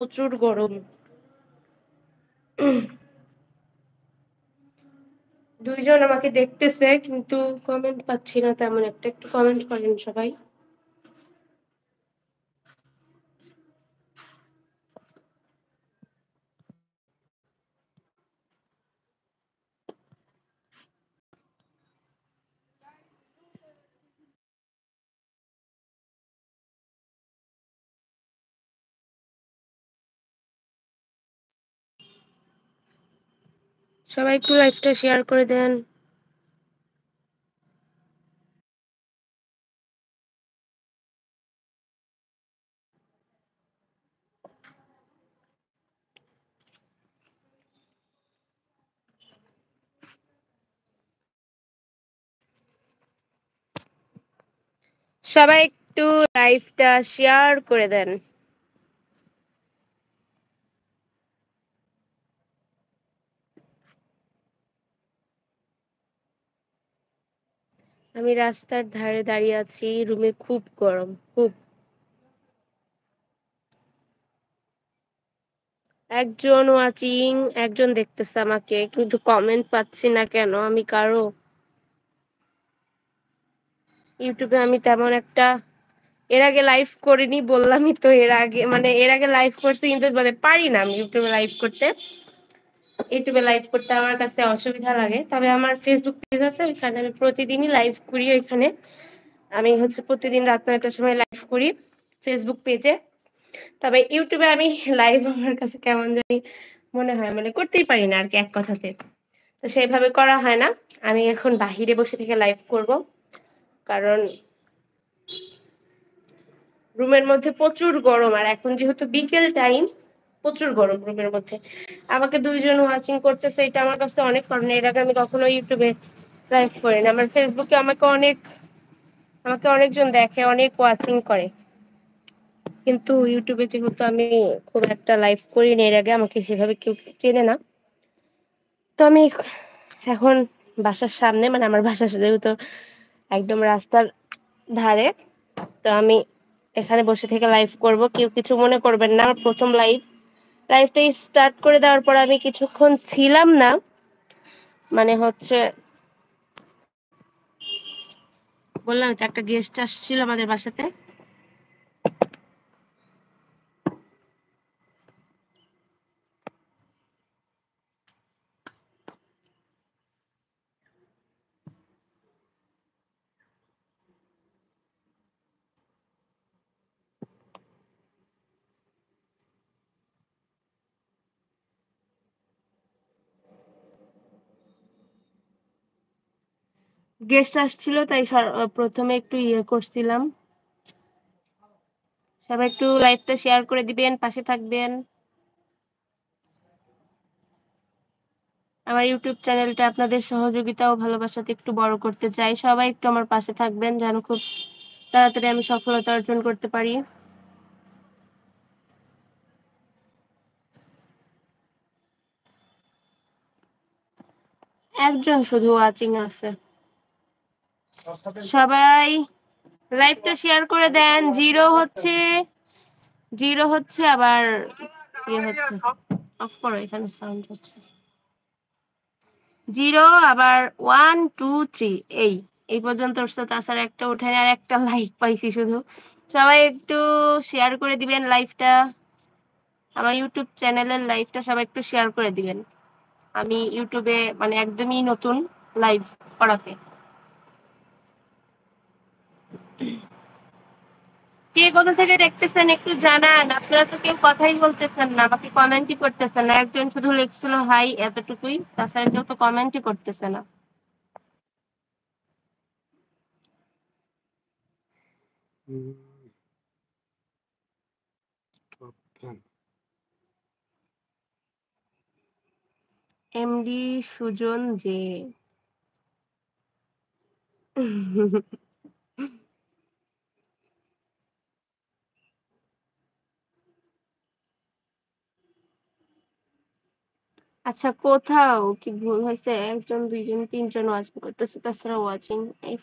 প্রচুর গরম। দুইজন আমাকে দেখতেছে কিন্তু কমেন্ট পাচ্ছি না তেমন একটা। একটু কমেন্ট করেন সবাই। সবাই একটু লাইভটা শেয়ার করে দেন। সবাই একটু লাইভটা শেয়ার করে দেন। আমি রাস্তার ধারে দাঁড়িয়ে আছি, রুমে খুব গরম, খুব। একজন ওয়াচিং, একজন দেখতেছে আমাকে, কিন্তু কমেন্ট পাচ্ছি না কেন আমি কারো। ইউটিউবে আমি তেমন একটা এর আগে লাইভ করিনি, বললামই তো। এর আগে লাইভ করছি কিন্তু পারি না আমি ইউটিউবে লাইভ করতে আমার কাছে অসুবিধা লাগে। তবে আমার ফেসবুক পেজ আছে, ওইখানে আমি প্রতিদিনই লাইভ করি। ওইখানে আমি প্রতিদিন রাত ৯টার সময় লাইভ করি ফেসবুক পেজে। তবে ইউটিউবে আমি লাইভ আমার কাছে কেমন জানি মনে হয়, করতেই পারি না আর কি, এক কথাতে। তো সেইভাবে করা হয় না। আমি এখন বাহিরে বসে থেকে লাইভ করব, কারণ রুমের মধ্যে প্রচুর গরম। আর এখন যেহেতু বিকেল টাইম, প্রচুর গরম রুমের মধ্যে। আমাকে দুইজন ওয়াচিং করতেছে, এটা আমার কাছে অনেক। কারণ এর আগে আমি কখনো ইউটিউবে লাইভ করি না। আমার ফেসবুকে আমাকে অনেকজন দেখে, অনেক ওয়াচিং করে, কিন্তু ইউটিউবে যেহেতু আমি খুব একটা লাইভ করি না, এর আগে আমাকে সেভাবে কেউ চেনে না। তো আমি এখন বাসার সামনে, আমার বাসার যেহেতু একদম রাস্তার ধারে, তো আমি এখানে বসে থেকে লাইভ করব। কেউ কিছু মনে করবেন না, আমার প্রথম লাইভটা স্টার্ট করে দেওয়ার পর আমি কিছুক্ষণ ছিলাম না, বললাম তো একটা গেস্ট আসছিল আমাদের বাসাতে। গেস্ট আসছিল, তাই প্রথমে একটু করছিলাম। সবাই একটু লাইভটা শেয়ার করে দিবেন, পাশে থাকবেন। আমার ইউটিউব চ্যানেলটা আপনাদের সহযোগিতা ও ভালোবাসাতে একটু বড় করতে চাই। সবাই একটু আমার পাশে থাকবেন, যেন খুব তাড়াতাড়ি আমি সফলতা অর্জন করতে পারি। একজন শুধু ওয়াচিং আছে। সবাই লাইভটা শেয়ার করে দেন। জিরো হচ্ছে আবার হচ্ছে। অফ করো, এখানে সাউন্ড হচ্ছে। 0 আবার 1 2 3, এই পর্যন্ত উঠছে। তাছাড়া একটা উঠে আর একটা লাইক পাইছি শুধু। সবাই একটু শেয়ার করে দিবেন লাইভটা। আমার ইউটিউব চ্যানেলের লাইভটা সবাই একটু শেয়ার করে দিবেন। আমি ইউটিউবে একদমই নতুন লাইভ করাতে। কে কোথা থেকে দেখতেছেন একটু জানান। আপনারা তো কেউ কথাই বলতেছেন না, আমাকে কমেন্টই করতেছেন না। একজন শুধু লিখছিল হাই, এতটুকুই। তাছাড়া কেউ তো কমেন্টই করতেছে না। এমডি সুজন যে আচ্ছা, কোথাও কি ভুল হয়েছে? একজন, দুইজন, তিনজন ওয়াচিং করতেছে, তাছাড়া ওয়াচিং এই